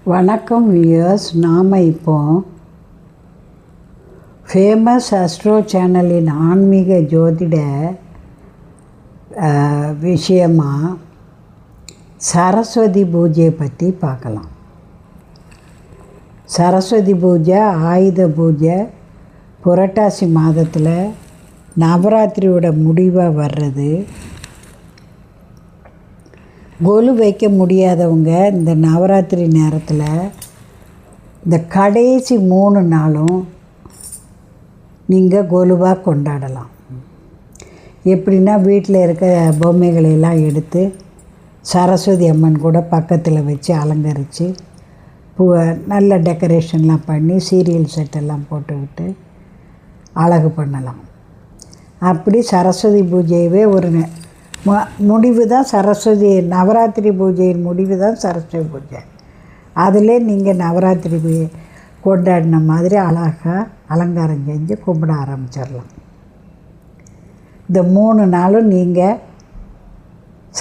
வணக்கம் வியூயர்ஸ். நாம் இப்போ ஃபேமஸ் அஸ்ட்ரோ சேனலின் ஆன்மீக ஜோதிட விஷயமாக சரஸ்வதி பூஜையை பற்றி பார்க்கலாம். சரஸ்வதி பூஜை ஆயுத பூஜை புரட்டாசி மாதத்தில் நவராத்திரியோட முடிவாக வர்றது. கொலு வைக்க முடியாதவங்க இந்த நவராத்திரி நேரத்தில் இந்த கடைசி 3 நாளும் நீங்கள் கொலுவாக கொண்டாடலாம். எப்படின்னா வீட்டில் இருக்க பொம்மைகளெல்லாம் எடுத்து சரஸ்வதி அம்மன் கூட பக்கத்தில் வச்சு அலங்கரித்து நல்ல டெக்கரேஷன்லாம் பண்ணி சீரியல் செட்டெல்லாம் போட்டுக்கிட்டு அழகு பண்ணலாம். அப்படி சரஸ்வதி பூஜையவே ஒரு முடிவு தான் சரஸ்வதி நவராத்திரி பூஜையின் முடிவு தான் சரஸ்வதி பூஜை. அதிலே நீங்கள் நவராத்திரி கொண்டாடின மாதிரி அழகாக அலங்காரம் செஞ்சு கும்பிட ஆரம்பிச்சிடலாம். இந்த 3 நாளும் நீங்கள்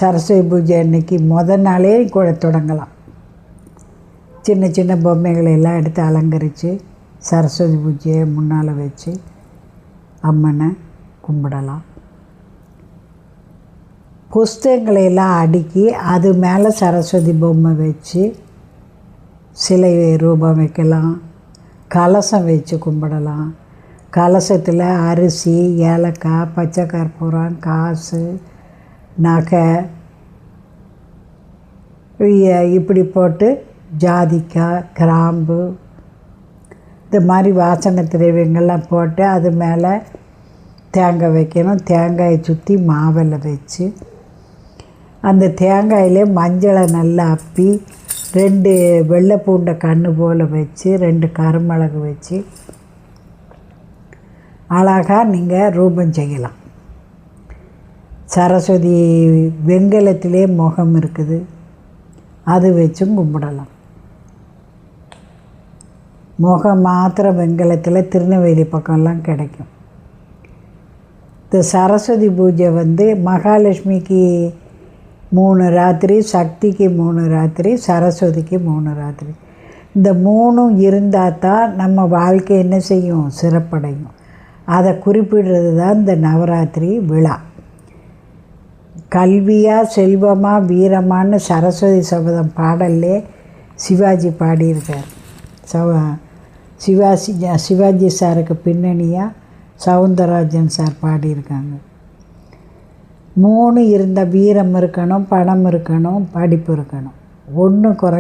சரஸ்வதி பூஜை அன்னைக்கு முதல் நாளே கூட தொடங்கலாம். சின்ன சின்ன பொம்மைகளை எல்லாம் எடுத்து அலங்கரித்து சரஸ்வதி பூஜையை முன்னால் வச்சு அம்மனை கும்பிடலாம். புஸ்தகங்களை எல்லாம் அடுக்கி அது மேலே சரஸ்வதி பொம்மை வச்சு சிலை ரூபம் வைக்கலாம். கலசம் வச்சு கும்பிடலாம். கலசத்தில் அரிசி, ஏலக்காய், பச்சை கற்பூரம், காசு, நகை இப்படி போட்டு ஜாதிக்காய், கிராம்பு இந்த மாதிரி வாசனை திரவியங்கள்லாம் போட்டு அது மேலே தேங்காய் வைக்கணும். தேங்காயை சுற்றி மாவில் வச்சு அந்த தேங்காயிலே மஞ்சளை நல்லா அப்பி 2 வெள்ளை பூண்டை கன்று போல் வச்சு 2 கருமிளகு வச்சு அழகாக நீங்கள் ரூபம் செய்யலாம். சரஸ்வதி வெண்கலத்திலே முகம் இருக்குது, அது வச்சும் கும்பிடலாம். முகம் மாத்திரம் வெண்கலத்தில் திருநெல்வேலி பக்கம்லாம் கிடைக்கும். இந்த சரஸ்வதி பூஜை மகாலட்சுமிக்கு 3 ராத்திரி, சக்திக்கு 3 ராத்திரி, சரஸ்வதிக்கு 3 ராத்திரி. இந்த 3ம் இருந்தால் தான் நம்ம வாழ்க்கை என்ன செய்யும், சிறப்படையும். அதை குறிப்பிடுறது தான் இந்த நவராத்திரி விழா. கல்வியாக, செல்வமாக, வீரமானு சரஸ்வதி சபதம் பாடல்லே சிவாஜி பாடியிருக்கார். சிவாஜி சாருக்கு பின்னணியாக சவுந்தரராஜன் சார் பாடியிருக்காங்க. 3 இருந்த வீரம் இருக்கணும், பணம் இருக்கணும், படிப்பு இருக்கணும். 1 குறைஞ்ச